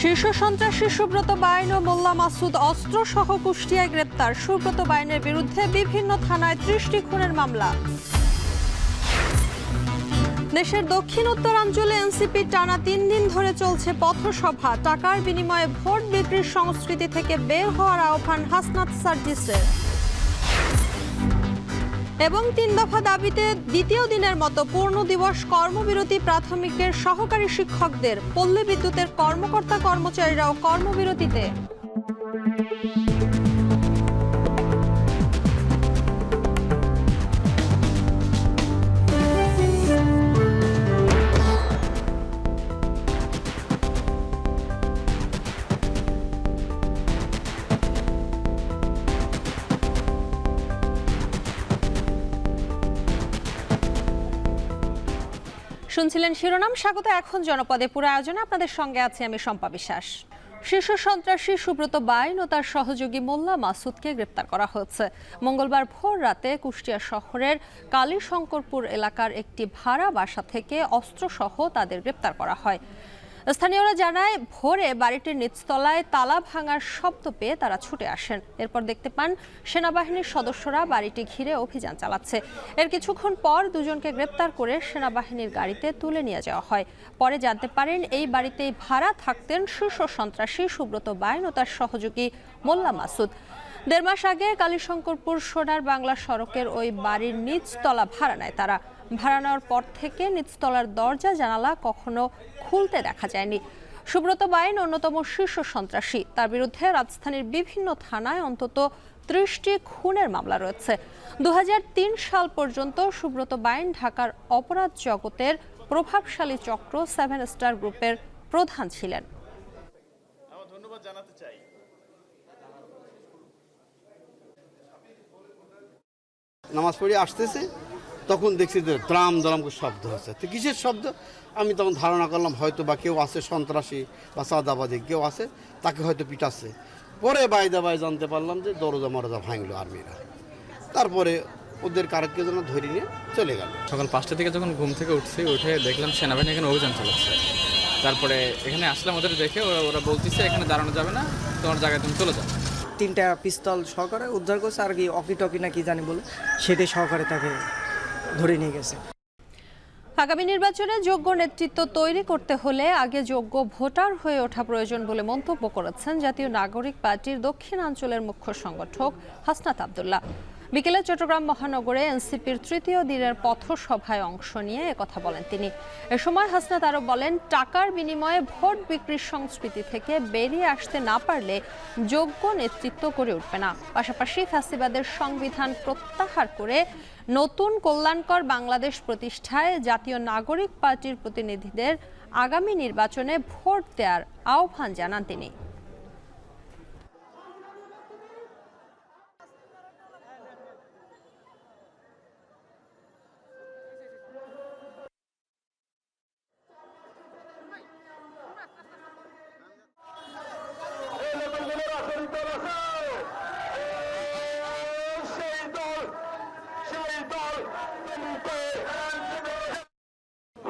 শীর্ষ সন্ত্রাসী সুব্রত বাইন ও মোল্লা মাসুদ অস্ত্রসহ কুষ্টিয়ায় গ্রেপ্তার। সুব্রত বাইনের বিরুদ্ধে বিভিন্ন থানায় ৩০টি খুনের মামলা। দেশের দক্ষিণ উত্তরাঞ্চলে এনসিপির টানা ৩ দিন ধরে চলছে পথসভা। টাকার বিনিময়ে ভোট বিক্রির সংস্কৃতি থেকে বের হওয়ার আহ্বান হাসনাত সার্জিসের। এবং ৩ দফা দাবিতে দ্বিতীয় দিনের মতো পূর্ণ দিবস কর্মবিরতি প্রাথমিকের সহকারী শিক্ষকদের। পল্লী বিদ্যুতের কর্মকর্তা কর্মচারীরাও কর্মবিরতিতে। শুনছিলেন শিরোনাম, স্বাগত এখন জনপদে। পুরো আয়োজনে আপনাদের সঙ্গে আছি আমি শম্পা বিশ্বাস। শীর্ষ সন্ত্রাসী সুব্রত বাইন ও তার সহযোগী মোল্লা মাসুদকে গ্রেপ্তার করা হয়েছে। মঙ্গলবার ভোর রাতে কুষ্টিয়া শহরের কালীশঙ্করপুর এলাকার একটি ভাড়া বাসা থেকে অস্ত্রসহ তাদের গ্রেপ্তার করা হয়। স্থানীয়রা জানায়, ভোরে বাড়িটির নিচতলায় তালা ভাঙার শব্দ পেয়ে তারা ছুটে আসেন। এরপর দেখতে পান সেনাবাহিনীর সদস্যরা বাড়িটি ঘিরে অভিযান চালাচ্ছে। এর কিছুক্ষণ পর দুজনকে গ্রেপ্তার করে সেনাবাহিনীর গাড়িতে তুলে নিয়ে যাওয়া হয়। পরে জানতে পারেন এই বাড়িতেই ভাড়া থাকতেন শীর্ষ সন্ত্রাসী সুব্রত বাইন ও তার সহযোগী মোল্লা মাসুদ। ১.৫ মাস আগে কালীশঙ্করপুর সোনার বাংলা সড়কের ওই বাড়ির নিচতলা ভাড়া নেয় তারা। ভাড়া নেওয়ার পর থেকে নিচতলার দরজা জানালা কখনো খুলতে দেখা যায়নি। সুব্রত বাইন অন্যতম শীর্ষ সন্ত্রাসী। তার বিরুদ্ধে রাজধানীর বিভিন্ন থানায় অন্তত ৩০টি খুনের মামলা রয়েছে। ২০০৩ সাল পর্যন্ত সুব্রত বাইন ঢাকার অপরাধ জগতের প্রভাবশালী চক্র 7 স্টার গ্রুপের প্রধান ছিলেন। ধন্যবাদ জানাতে চাই। নামাজ পড়ে আসতেছে, তখন দেখছি যে দ্রাম দ্রাম করে শব্দ হচ্ছে। তো কিসের শব্দ? আমি তখন ধারণা করলাম হয়তো বা কেউ আছে সন্ত্রাসী বা চাঁদাবাদী কেউ আছে, তাকে হয়তো পিটাচ্ছে। পরে বাইদা জানতে পারলাম যে দরজা মরজা ভাঙলো আর্মিরা। তারপরে ওদের কারকে যেন ধরে নিয়ে চলে গেল। সকাল ৫টা থেকে যখন ঘুম থেকে উঠছি, উঠে দেখলাম সেনাবাহিনী এখানে অভিযান চালাচ্ছে। তারপরে এখানে আসলাম, ওদের দেখে ওরা বলতেছে এখানে দাঁড়ানো যাবে না, তোমার জায়গায় তুমি চলে যাও। 3টা পিস্তল সহকারে উদ্ধার করছে, আর কি অকি টকি না কি জানি বলে সেটাই সহকারে তাকে ধরে নিয়ে গেছে। আগামী নির্বাচনে যোগ্য নেতৃত্ব তৈরি করতে হলে আগে যোগ্য ভোটার হয়ে ওঠা প্রয়োজন বলে মন্তব্য করেছেন জাতীয় নাগরিক পার্টির দক্ষিণাঞ্চলের মুখ্য সংগঠক হাসনাত আব্দুল্লাহ। বিকেলে চট্টগ্রাম মহানগরে এনসিপির ৩য় দিনের পথসভায় অংশ নিয়ে একথা বলেন তিনি। এ সময় হাসনাত আরও বলেন, টাকার বিনিময়ে ভোট বিক্রির সংস্কৃতি থেকে বেরিয়ে আসতে না পারলে যোগ্য নেতৃত্ব গড়ে উঠবে না। পাশাপাশি ফ্যাসিবাদের সংবিধান প্রত্যাহার করে নতুন কল্যাণকর বাংলাদেশ প্রতিষ্ঠায় জাতীয় নাগরিক পার্টির প্রতিনিধিদের আগামী নির্বাচনে ভোট দেওয়ার আহ্বান জানান তিনি।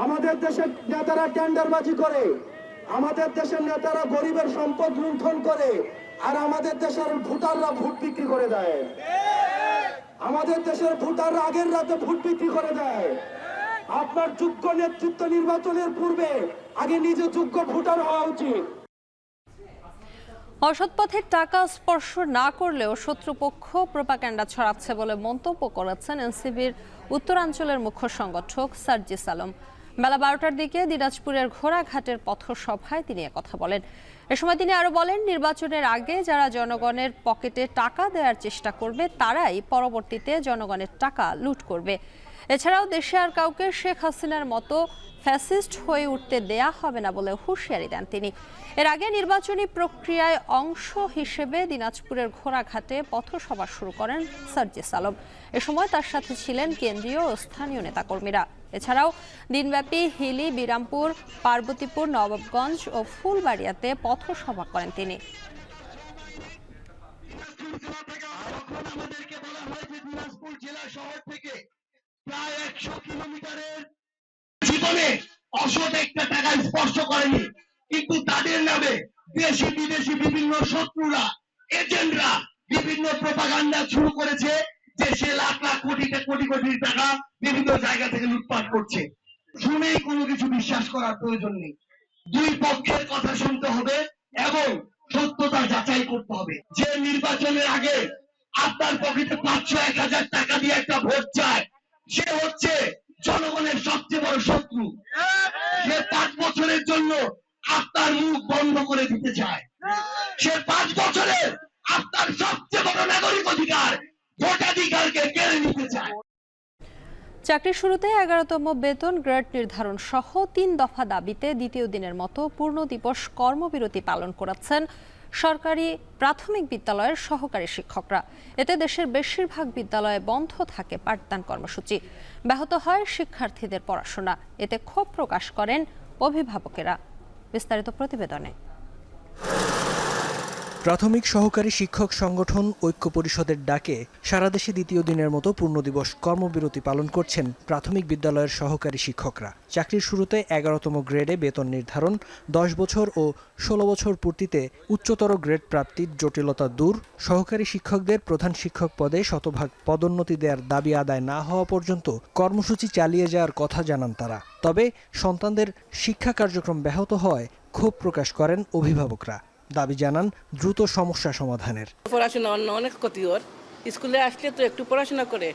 আমাদের দেশের নেতারা টেন্ডারবাজি করে, আমাদের দেশের নেতারা গরিবের সম্পদ লুণ্ঠন করে, আর আমাদের দেশের ভোটাররা ভোট বিক্রি করে দেয়। আমাদের দেশের ভোটাররা আগের রাতে ভোট বিক্রি করে দেয়। আপনার যোগ্য নেতৃত্ব নির্বাচনের পূর্বে আগে নিজে যোগ্য ভোটার হওয়া উচিত। অসৎ পথে টাকা স্পর্শ না করলেও শত্রুপক্ষ প্রোপাগান্ডা ছড়াচ্ছে বলে মন্তব্য করেছেন এনসিপির উত্তরাঞ্চলের মুখ্য সংগঠক সার্জিস আলম। বেলা 12টার দিকে দিনাজপুরের ঘোড়াঘাটের পথসভায় তিনি একথা বলেন। এ সময় তিনি আরো বলেন, নির্বাচনের আগে যারা জনগণের পকেটে টাকা দেওয়ার চেষ্টা করবে তারাই পরবর্তীতে জনগণের টাকা লুট করবে। এছাড়াও দেশে আর কাউকে শেখ হাসিনার মতো ফ্যাসিস্ট হয়ে উঠতে দেয়া হবে না বলে হুঁশিয়ারি দেন তিনি। এর আগে নির্বাচনী প্রক্রিয়ায় অংশ হিসেবে দিনাজপুরের ঘোড়াঘাটে পথসভা শুরু করেন সার্জিস আলম। এ সময় তার সাথে ছিলেন কেন্দ্রীয় ও স্থানীয় নেতাকর্মীরা। এছাড়াও দিনব্যাপী হিলি, বিরামপুর, পার্বতীপুর, নবাবগঞ্জ ও ফুলবাড়িয়াতে পথসভা করেন তিনি। প্রায় 100 কিলোমিটারের জীবনে অসৎ একটা টাকা স্পর্শ করেনি, কিন্তু তাদের নামে দেশি বিদেশি বিভিন্ন শত্রুরা, এজেন্টরা বিভিন্ন প্রপাগান্ডা শুরু করেছে যে সে লাখ লাখ কোটি কোটি টাকা বিভিন্ন জায়গা থেকে লুটপাট করছে। শুনেই কোনো কিছু বিশ্বাস করার প্রয়োজন নেই। দুই পক্ষের কথা শুনতে হবে এবং সত্যতা যাচাই করতে হবে। যে নির্বাচনের আগে আপনার পকেটে 500-1000 টাকা দিয়ে একটা ভোট চায়, সে হচ্ছে জনগণের সবচেয়ে বড় শত্রু। সে 5 বছরের জন্য আপনার মুখ বন্ধ করে দিতে চায়। সে 5 বছরে আপনার সবচেয়ে বড় নাগরিক অধিকার, ভোটাধিকারকে কেড়ে নিতে চায়। চাকরির শুরুতে 11তম বেতন গ্রেড নির্ধারণ সহ 3 দফা দাবিতে দ্বিতীয় দিনের মতো পূর্ণ দিবস কর্মবিরতি পালন করেছেন সরকারি প্রাথমিক বিদ্যালয়ের সহকারী শিক্ষকরা। এতে দেশের বেশিরভাগ বিদ্যালয়ে বন্ধ থাকে পাঠদান কর্মসূচি, ব্যাহত হয় শিক্ষার্থীদের পড়াশোনা। এতে ক্ষোভ প্রকাশ করেন অভিভাবকেরা। বিস্তারিত প্রতিবেদনে। প্রাথমিক সহকারী শিক্ষক সংগঠন ঐক্য পরিষদের ডাকে সারা দেশে দ্বিতীয় দিনের মতো পূর্ণদিবস কর্মবিরতি পালন করছেন প্রাথমিক বিদ্যালয়ের সহকারী শিক্ষকরা। চাকরির শুরুতে 11তম গ্রেডে বেতন নির্ধারণ, 10 বছর ও 16 বছর পূর্তিতে উচ্চতর গ্রেড প্রাপ্তির জটিলতা দূর, সহকারী শিক্ষকদের প্রধান শিক্ষক পদে শতভাগ পদোন্নতি দেওয়ার দাবি আদায় না হওয়া পর্যন্ত কর্মসূচি চালিয়ে যাওয়ার কথা জানান তারা। তবে সন্তানদের শিক্ষা কার্যক্রম ব্যাহত হওয়ায় ক্ষোভ প্রকাশ করেন অভিভাবকরা। দাবি জানান দ্রুত সমস্যা সমাধানের। পড়াশোনা অনেক ক্ষতি ওর, স্কুলে আসলে তো একটু পড়াশোনা করে,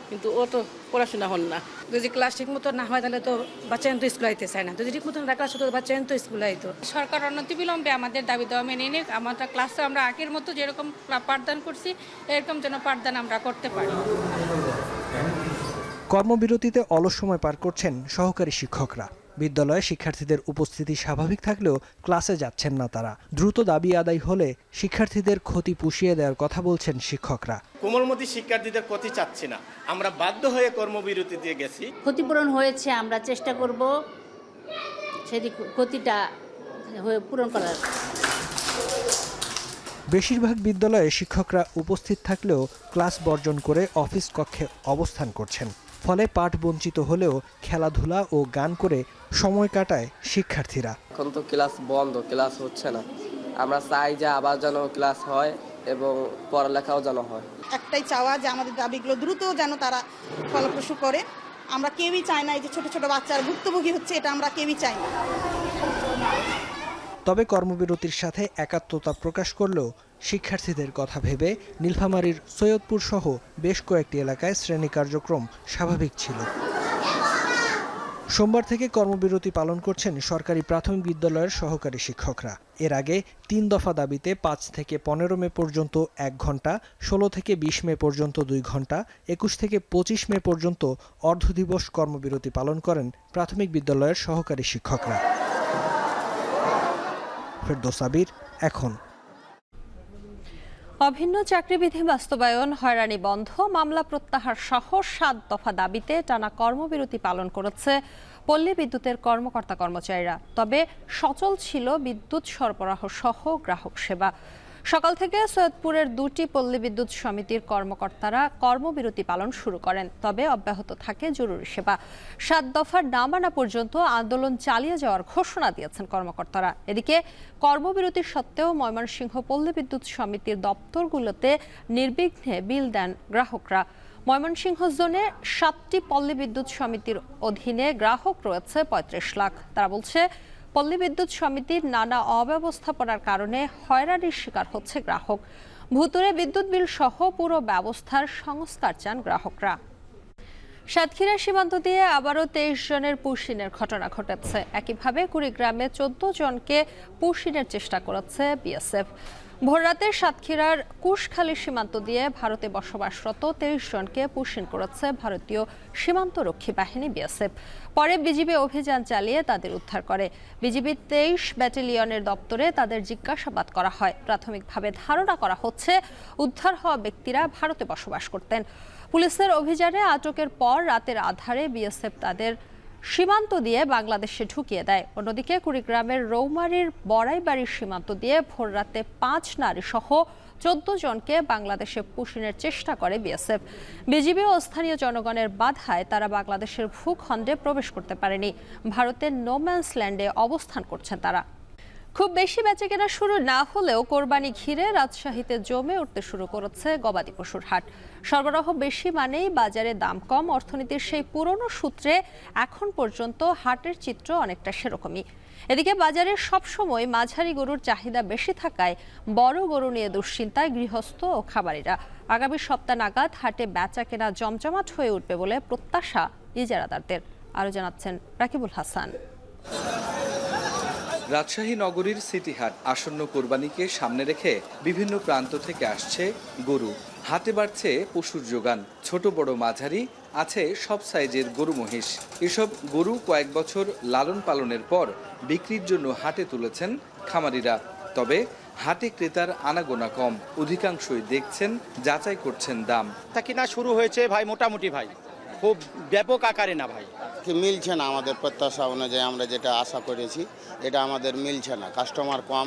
কিন্তু ও তো পড়াশোনা হন না। যদি ক্লাস ঠিক মতো না হয় তাহলে তো বাচ্চা তো স্কুলে আইতে চায় না, যদি ঠিক মতো রাখা আসতো বাচ্চা তো স্কুলে আইতো। সরকার অনতিবিলম্বে আমাদের দাবি দেওয়া মেনে নিক। আমাদের ক্লাসে আমরা আগের মতো যেরকম পাঠদান করছি এরকম যেন পাঠদান আমরা করতে পারি। কর্মবিরতিতে অলস সময় পার করছেন সহকারী শিক্ষকরা। বিদ্যালয়ে শিক্ষার্থীদের উপস্থিতি স্বাভাবিক থাকলেও ক্লাসে যাচ্ছেন না তারা। দ্রুত দাবি আদায় হলে শিক্ষার্থীদের ক্ষতি পুষিয়ে দেওয়ার কথা বলছেন শিক্ষকরা। কোমলমতি শিক্ষার্থীদের ক্ষতি চাচ্ছি না, আমরা বাধ্য হয়ে কর্মবিরতি দিয়ে গেছি। ক্ষতিপূরণ হয়েছে, আমরা চেষ্টা করব সেটি ক্ষতিটা পূরণ করার। বেশিরভাগ বিদ্যালয়ে শিক্ষকরা উপস্থিত থাকলেও ক্লাস বর্জন করে অফিস কক্ষে অবস্থান করছেন। ফলে পাঠ বঞ্চিত হলেও খেলাধুলা ও গান করে সময় কাটায় শিক্ষার্থীরা। এখন তো ক্লাস বন্ধ, ক্লাস হচ্ছে না। আমরা চাই যে আবার যেন ক্লাস হয় এবং পড়ালেখাও যেন হয়। একটাই চাওয়া যে আমাদের দাবিগুলো দ্রুত যেন তারা ফলপ্রসূ করে। আমরা কেউই চাই না এই যে ছোট ছোট বাচ্চারা ভুক্তভোগী হচ্ছে, এটা আমরা কেউই চাই না। তবে কর্মবিরতির সাথে একাত্মতা প্রকাশ করলেও শিক্ষার্থীদের কথা ভেবে নীলফামারীর সৈয়দপুর সহ বেশ কয়েকটি এলাকায় শ্রেণী কার্যক্রম স্বাভাবিক ছিল। সোমবার থেকে কর্মবিরতি পালন করছেন সরকারি প্রাথমিক বিদ্যালয়ের সহকারী শিক্ষকরা। এর আগে 3 দফা দাবিতে 5 থেকে 15 মে পর্যন্ত 1 ঘন্টা, 16 থেকে 20 মে পর্যন্ত 2 ঘন্টা, 21 থেকে 25 মে পর্যন্ত অর্ধদিবস কর্মবিরতি পালন করেন প্রাথমিক বিদ্যালয়ের সহকারী শিক্ষকরা। ফেরদৌস আবির, এখন। অভিন্ন চাকরিবিধি বাস্তবায়ন, হয়রানি বন্ধ, মামলা প্রত্যাহার সহ 7 দফা দাবিতে টানা কর্মবিরতি পালন করেছে পল্লী বিদ্যুতের কর্মকর্তা কর্মচারীরা। তবে সচল ছিল বিদ্যুৎ সরবরাহ সহ গ্রাহক সেবা। সকাল থেকে সৈয়দপুরের 2টি পল্লী বিদ্যুৎ সমিতির কর্মকর্তারা কর্মবিরতি পালন শুরু করেন, তবে অব্যাহত থাকে জরুরি সেবা। 7 দফা না মানা পর্যন্ত আন্দোলন চালিয়ে যাওয়ার ঘোষণা দিয়েছেন কর্মকর্তারা। এদিকে কর্মবিরতি সত্ত্বেও ময়মনসিংহ পল্লী বিদ্যুৎ সমিতির দপ্তরগুলোতে নির্বিঘ্নে বিল দেন গ্রাহকরা। ময়মনসিংহ জোনে 7টি পল্লী বিদ্যুৎ সমিতির অধীনে গ্রাহক রয়েছে 35 লাখ। তারা বলছে, পল্লী বিদ্যুৎ সমিতির নানা অব্যবস্থাপনার কারণে হয়রানির শিকার হচ্ছে গ্রাহক। ভুতুরে বিদ্যুৎ বিল সহ পুরো ব্যবস্থার সংস্কার চান গ্রাহকরা। সাতক্ষীরা সীমান্ত দিয়ে আবারও 23 জনের পুশিনের ঘটনা ঘটেছে। একইভাবে কুড়িগ্রামে 14 জনকে পুশিনের চেষ্টা করেছে বিএসএফ। ভোররাতে সাতক্ষীরার কুশখালী সীমান্ত দিয়ে ভারতে বসবাসরত 23 জনকে পুশিন করেছে ভারতীয় সীমান্তরক্ষী বাহিনী বিএসএফ। পরে বিজিবি অভিযান চালিয়ে তাদের উদ্ধার করে। বিজিবি 23 ব্যাটালিয়নের দপ্তরে তাদের জিজ্ঞাসাবাদ করা হয়। প্রাথমিকভাবে ধারণা করা হচ্ছে উদ্ধার হওয়া ব্যক্তিরা ভারতে বসবাস করতেন। পুলিশের অভিযানে আটকের পর রাতের আধারে বিএসএফ তাদের সীমান্ত দিয়ে বাংলাদেশে ঢুকিয়ে দেয়। অন্যদিকে কুড়িগ্রামের রৌমারীর বড়াইবাড়ির সীমান্ত দিয়ে ভোররাতে 5 নারী সহ 14 জনকে বাংলাদেশে পুশিনের চেষ্টা করে বিএসএফ। বিজিবি ও স্থানীয় জনগণের বাধায় তারা বাংলাদেশের ভূখণ্ডে প্রবেশ করতে পারেনি। ভারতের নোম্যান্স ল্যান্ডে অবস্থান করছেন তারা। খুব বেশি বেচাকেনা শুরু না হলেও কোরবানি ঘিরে রাজশাহীতে জমে উঠতে শুরু করেছে গবাদি পশুর হাট। সরবরাহ বেশি মানেই বাজারে দাম কম, অর্থনীতির সেই পুরনো সূত্রে এখন পর্যন্ত হাটের চিত্র অনেকটা সেরকমই। এদিকে বাজারে সবসময় মাঝারি গরুর চাহিদা বেশি থাকায় বড় গরু নিয়ে দুশ্চিন্তায় গৃহস্থ ও খামারিরা। আগামী সপ্তাহ নাগাদ হাটে বেচাকেনা জমজমাট হয়ে উঠবে বলে প্রত্যাশা ইজারাদারদের। আরও জানাচ্ছেন রাকিবুল হাসান। রাজশাহী নগরীর সিটি হাট আসন্ন কোরবানিকে সামনে রেখে বিভিন্ন প্রান্ত থেকে আসছে গরু। হাটে বাড়ছে পশুর যোগান, ছোট বড় মাঝারি আছে সব সাইজের গরু মহিষ। এসব গরু কয়েক বছর লালন পালনের পর বিক্রির জন্য হাটে তুলেছেন খামারিরা। তবে হাটে ক্রেতার আনাগোনা কম, অধিকাংশই দেখছেন, যাচাই করছেন দাম। তা কিনা শুরু হয়েছে ভাই, মোটামুটি ভাই, খুব ব্যাপক আকারে না ভাই। মিলছে না আমাদের প্রত্যাশা অনুযায়ী, আমরা যেটা আশা করেছি এটা আমাদের মিলছে না। কাস্টমার কম,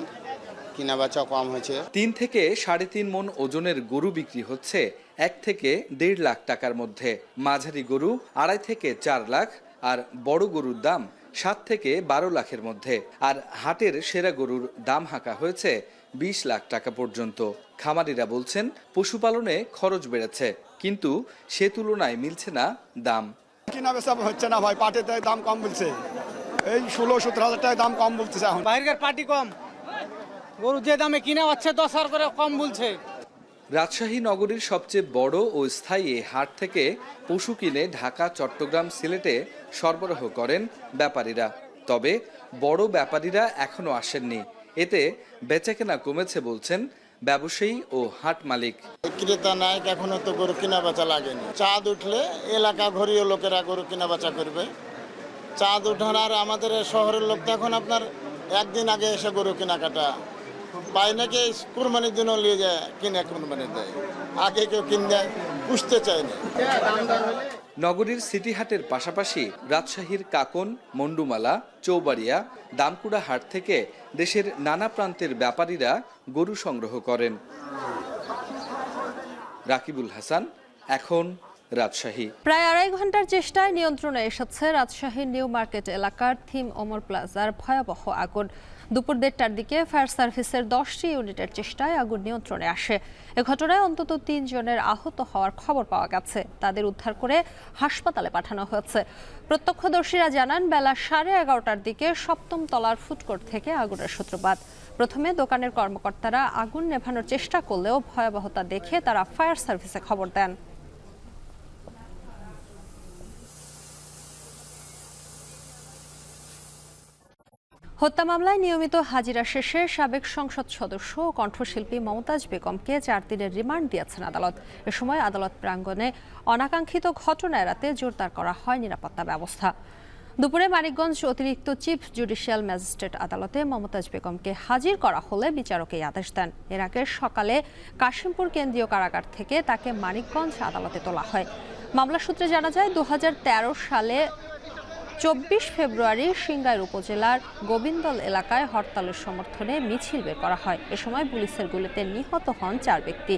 কিনা বেচা কম হয়েছে। 3 থেকে 3.5 মণ ওজনের গরু বিক্রি হচ্ছে 1 থেকে 1.5 লাখ টাকার মধ্যে। মাঝারি গরু 2.5 থেকে 4 লাখ, আর বড় গরুর দাম 7 থেকে 12 লাখের মধ্যে। আর হাটের সেরা গরুর দাম হাঁকা হয়েছে 20 লাখ টাকা পর্যন্ত। খামারিরা বলছেন পশুপালনে খরচ বেড়েছে, কিন্তু সে তুলনায় মিলছে না দাম। কিনা বেচা হচ্ছে না ভাই, পাটের দাম কম বলছে, এই 16-17 হাজার টাকা দাম কম বলতেছে। এখন বাইরের পাটি কম, গরু যে দামে কিনা হচ্ছে 10,000 করে কম বলছে। রাজশাহী নগরীর সবচেয়ে বড় ও স্থায়ী হাট থেকে পশু কিনে ঢাকা, চট্টগ্রাম, সিলেটে সরবরাহ করেন ব্যাপারীরা। তবে বড় ব্যাপারীরা এখনো আসেননি। এতে বেচাকেনা কমেছে বলছেন ব্যবসায়ী ও হাট মালিক। ক্রেতা নাই, এখনো তো গরু কিনা বেচা লাগেনি। চাঁদ উঠলে এলাকা ঘরীয় লোকেরা গরু কিনা বেচা করবে। চাঁদ উঠানোর আমাদের শহরের লোক তো এখন আপনার একদিন আগে এসে গরু কেনাকাটা পায় নাকি, কুরবানির জন্য নিয়ে যায়, কিনে কুরবানি দেয়, আগে কেউ কিনে দেয়, পুষতে চায় না। নগরীর সিটি হাটের পাশাপাশি রাজশাহীর কাকন, মন্ডুমালা, চৌবাড়িয়া, দামকুড়া হাট থেকে দেশের নানা প্রান্তের ব্যাপারীরা গরু সংগ্রহ করেন। রাকিবুল হাসান, এখন রাজশাহী। প্রায় 2.5 ঘন্টার চেষ্টায় নিয়ন্ত্রণে এসেছে রাজশাহীর নিউ মার্কেট এলাকার থিম ওমর প্লাজার ভয়াবহ আগুন। দুপুর 1:30টার দিকে ফায়ার সার্ভিসের 10টি ইউনিটের চেষ্টায় আগুন নিয়ন্ত্রণে আসে। এ ঘটনায় অন্তত 3 জনের আহত হওয়ার খবর পাওয়া গেছে। তাদের উদ্ধার করে হাসপাতালে পাঠানো হয়েছে। প্রত্যক্ষদর্শীরা জানান, বেলা 11:30টার দিকে 7ম তলার ফুডকোর্ট থেকে আগুনের সূত্রপাত। প্রথমে দোকানের কর্মকর্তারা আগুন নেভানোর চেষ্টা করলেও ভয়াবহতা দেখে তারা ফায়ার সার্ভিসে খবর দেন। হত্যা মামলায় নিয়মিত হাজিরা শেষে সাবেক সংসদ সদস্য ও কণ্ঠশিল্পী মমতাজ বেগমকে 4 দিনের রিমান্ড দিয়েছেন আদালত। এ সময় আদালত প্রাঙ্গণে অনাকাঙ্ক্ষিত ঘটনা এড়াতে জোরদার করা হয় নিরাপত্তা ব্যবস্থা। দুপুরে মানিকগঞ্জ অতিরিক্ত চিফ জুডিশিয়াল ম্যাজিস্ট্রেট আদালতে মমতাজ বেগমকে হাজির করা হলে বিচারক এই আদেশ দেন। এর আগে সকালে কাশিমপুর কেন্দ্রীয় কারাগার থেকে তাকে মানিকগঞ্জ আদালতে তোলা হয়। মামলা সূত্রে জানা যায়, 2013 সালে 24 ফেব্রুয়ারি সিংগাইর উপজেলার গোবিন্দল এলাকায় হরতালের সমর্থনে মিছিল বের করা হয়। এ সময় পুলিশের গুলিতে নিহত হন 4 ব্যক্তি।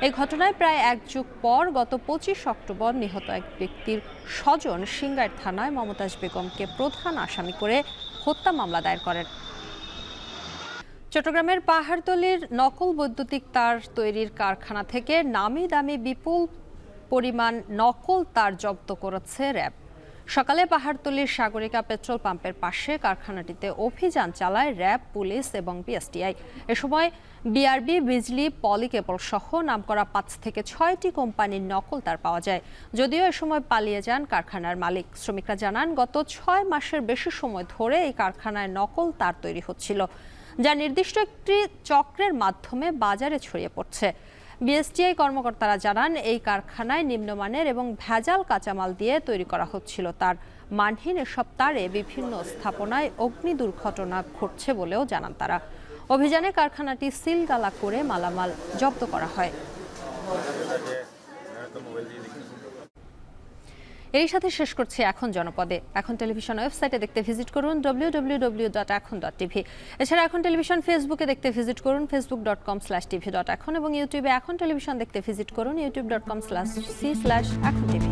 এই ঘটনায় প্রায় 1 যুগ পর গত 25 অক্টোবর নিহত এক ব্যক্তির স্বজন সিংগাইর থানায় মমতাজ বেগমকে প্রধান আসামি করে হত্যা মামলা দায়ের করেন। চট্টগ্রামের পাহাড়তলীর নকল বৈদ্যুতিক তার তৈরির কারখানা থেকে নামি দামি বিপুল পরিমাণ নকল তার জব্দ করেছে র্যাব। সকালে পাহাড়তলীর সাগরিকা পেট্রোল পাম্পের পাশে কারখানাটিতে অভিযান চালায় র্যাব, পুলিশ এবং বিএসটিআই। এ সময় বিআরবি, বিজলি, পলি কেবল সহ নামকরা 5 থেকে 6টি কোম্পানির নকল তার পাওয়া যায়। যদিও এ সময় পালিয়ে যান কারখানার মালিক। শ্রমিকরা জানান, গত 6 মাসের বেশি সময় ধরে এই কারখানায় নকল তার তৈরি হচ্ছিল, যা নির্দিষ্ট একটি চক্রের মাধ্যমে বাজারে ছড়িয়ে পড়ছে। বিএসটিআই কর্মকর্তারা জানান, এই কারখানায় নিম্নমানের এবং ভেজাল কাঁচামাল দিয়ে তৈরি করা হচ্ছিল তার। মানহীন এসব তারে বিভিন্ন স্থাপনায় অগ্নি দুর্ঘটনা ঘটছে বলেও জানান তারা। অভিযানে কারখানাটি সিলগালা করে মালামাল জব্দ করা হয়। এর সাথে শেষ করছি এখন জনপদে। এখন টেলিভিশন ওয়েবসাইটে দেখতে ভিজিট করুন www.ekhon.tv। এছাড়া এখন টেলিভিশন ফেসবুকে দেখতে ভিজিট করুন facebook.com/tv.ekhon এবং ইউটিউবে এখন টেলিভিশন দেখতে ভিজিট করুন youtube.com/c/ekhon tv।